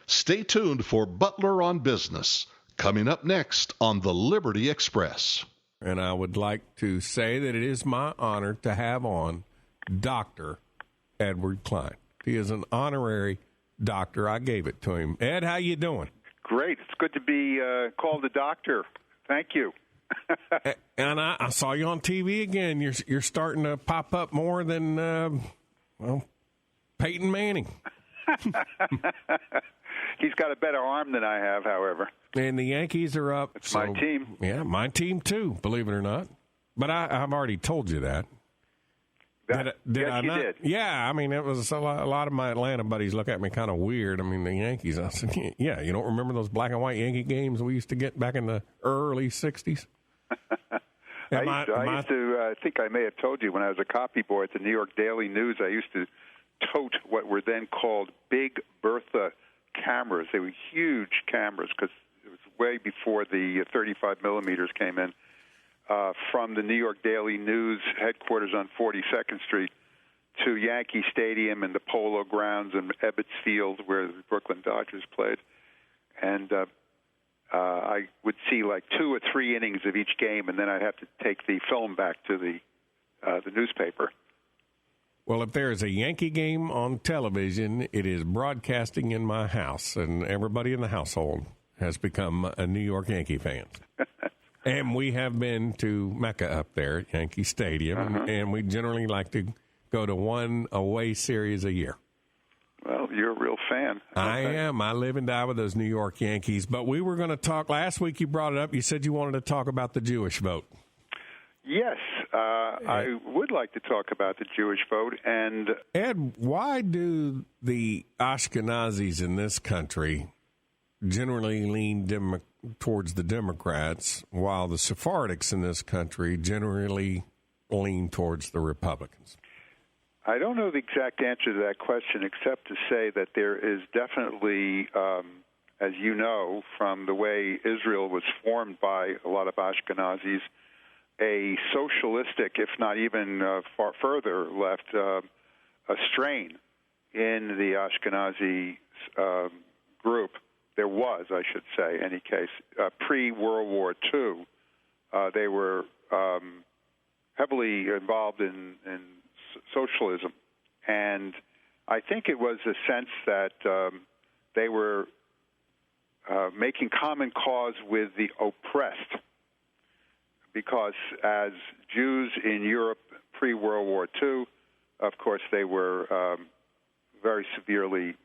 Stay tuned for Butler on Business, coming up next on the Liberty Express. And I would like to say that it is my honor to have on Dr. Edward Klein. He is an honorary doctor. I gave it to him. Ed, how you doing? Great. It's good to be called a doctor. Thank you. And I saw you on TV again. You're starting to pop up more than, Peyton Manning. He's got a better arm than I have, however. And the Yankees are up. It's my team. Yeah, my team too, believe it or not. But I've already told you that. Did I not? Did. Yeah, I mean, it was a lot of my Atlanta buddies look at me kind of weird. I mean, the Yankees. I said, yeah, you don't remember those black and white Yankee games we used to get back in the early 60s? I think I may have told you when I was a copy boy at the New York Daily News, I used to tote what were then called Big Bertha cameras. They were huge cameras because it was way before the 35 millimeters came in. From the New York Daily News headquarters on 42nd Street to Yankee Stadium and the Polo Grounds and Ebbets Field where the Brooklyn Dodgers played. And I would see like 2 or 3 innings of each game, and then I'd have to take the film back to the newspaper. Well, if there is a Yankee game on television, it is broadcasting in my house, and everybody in the household has become a New York Yankee fan. And we have been to Mecca up there at Yankee Stadium, and we generally like to go to one away series a year. Well, you're a real fan. I am. I live and die with those New York Yankees. But we were going to talk, last week you brought it up, you said you wanted to talk about the Jewish vote. Yes, I would like to talk about the Jewish vote. And Ed, why do the Ashkenazis in this country generally lean towards the Democrats, while the Sephardics in this country generally lean towards the Republicans? I don't know the exact answer to that question, except to say that there is definitely, as you know, from the way Israel was formed by a lot of Ashkenazis, a socialistic, if not even far further left, a strain in the Ashkenazi group. There was, I should say, in any case, pre-World War II. They were heavily involved in socialism, and I think it was a sense that they were making common cause with the oppressed, because as Jews in Europe pre-World War II, of course, they were very severely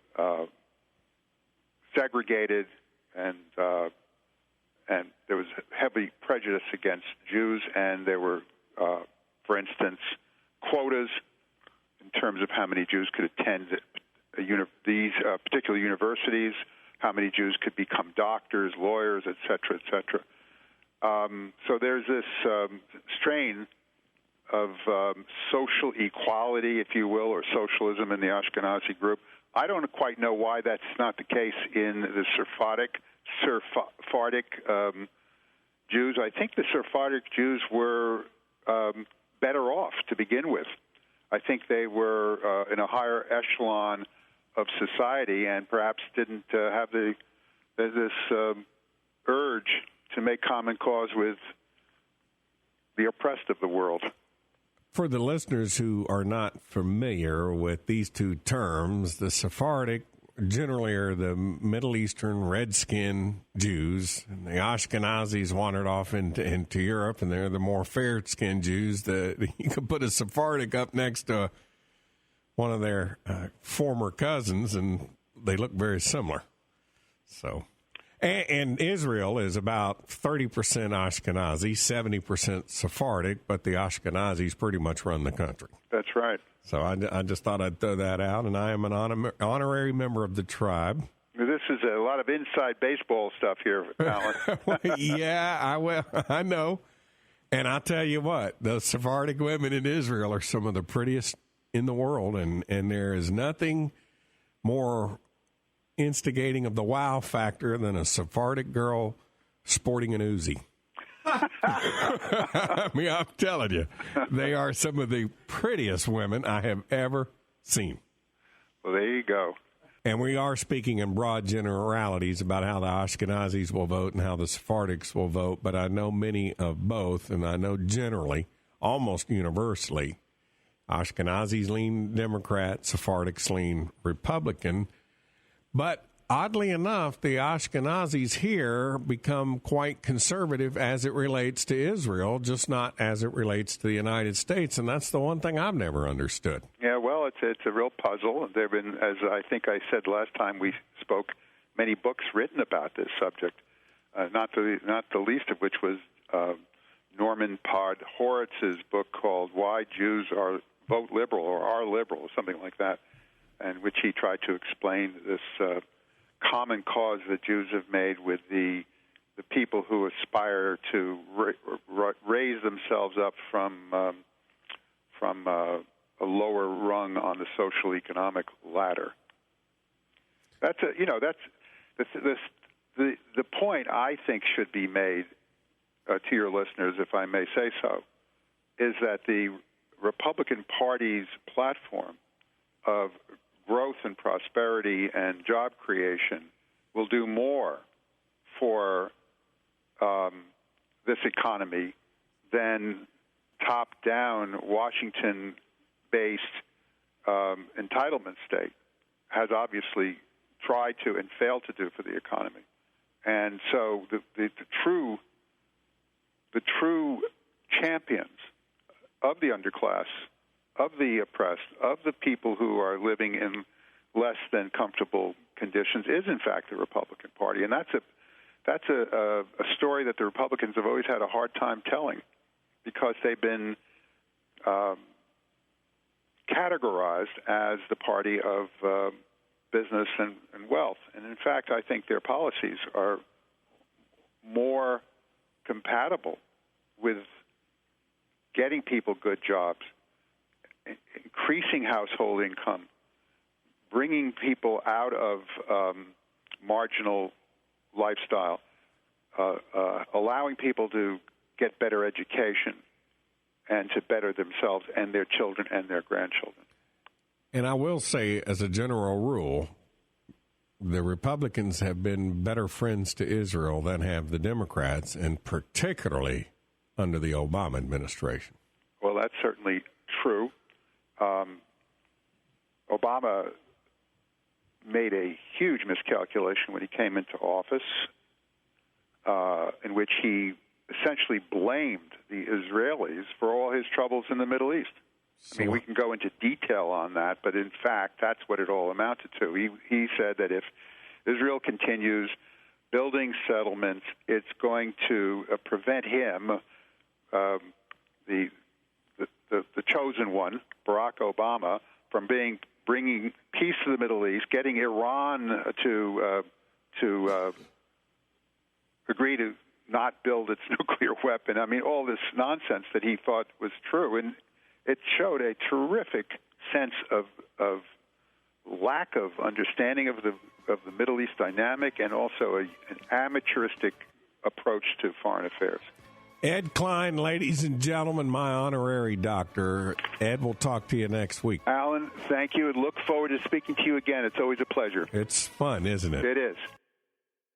segregated, and there was heavy prejudice against Jews, and there were, for instance, quotas in terms of how many Jews could attend these particular universities, how many Jews could become doctors, lawyers, et cetera, et cetera. So there's this strain of social equality, if you will, or socialism in the Ashkenazi group. I don't quite know why that's not the case in the Sephardic Jews. I think the Sephardic Jews were better off to begin with. I think they were in a higher echelon of society and perhaps didn't have this urge to make common cause with the oppressed of the world. For the listeners who are not familiar with these two terms, the Sephardic generally are the Middle Eastern red-skinned Jews, and the Ashkenazis wandered off into Europe, and they're the more fair-skinned Jews. You could put a Sephardic up next to one of their former cousins, and they look very similar. So, and Israel is about 30% Ashkenazi, 70% Sephardic, but the Ashkenazis pretty much run the country. That's right. So I just thought I'd throw that out, and I am an honorary member of the tribe. This is a lot of inside baseball stuff here, Alan. Yeah, I know. And I'll tell you what, the Sephardic women in Israel are some of the prettiest in the world, and there is nothing more instigating of the wow factor than a Sephardic girl sporting an Uzi. I mean, I'm telling you, they are some of the prettiest women I have ever seen. Well, there you go. And we are speaking in broad generalities about how the Ashkenazis will vote and how the Sephardics will vote, but I know many of both, and I know generally, almost universally, Ashkenazis lean Democrat, Sephardics lean Republican. But oddly enough, the Ashkenazis here become quite conservative as it relates to Israel, just not as it relates to the United States, and that's the one thing I've never understood. Yeah, well, it's a real puzzle. There have been, as I think I said last time we spoke, many books written about this subject, not the least of which was Norman Podhoritz's book called Why Jews Vote Liberal or Are Liberal, or something like that, in which he tried to explain this common cause that Jews have made with the people who aspire to raise themselves up from a lower rung on the social economic ladder. The point I think should be made to your listeners, if I may say so, is that the Republican Party's platform of growth and prosperity and job creation will do more for this economy than top-down Washington-based entitlement state has obviously tried to and failed to do for the economy. And so the true champions of the underclass, of the oppressed, of the people who are living in less than comfortable conditions is, in fact, the Republican Party. And that's a story that the Republicans have always had a hard time telling because they've been categorized as the party of business and wealth. And, in fact, I think their policies are more compatible with getting people good jobs, increasing household income, bringing people out of marginal lifestyle, allowing people to get better education and to better themselves and their children and their grandchildren. And I will say, as a general rule, the Republicans have been better friends to Israel than have the Democrats, and particularly under the Obama administration. Well, that's certainly true. Obama made a huge miscalculation when he came into office, in which he essentially blamed the Israelis for all his troubles in the Middle East. I mean, we can go into detail on that, but in fact, that's what it all amounted to. He said that if Israel continues building settlements, it's going to prevent him, the chosen one, Barack Obama, from bringing peace to the Middle East, getting Iran to agree to not build its nuclear weapon. I mean, all this nonsense that he thought was true, and it showed a terrific sense of lack of understanding of the Middle East dynamic, and also an amateuristic approach to foreign affairs. Ed Klein, ladies and gentlemen, my honorary doctor. Ed, we'll talk to you next week. Alan, thank you, and look forward to speaking to you again. It's always a pleasure. It's fun, isn't it? It is.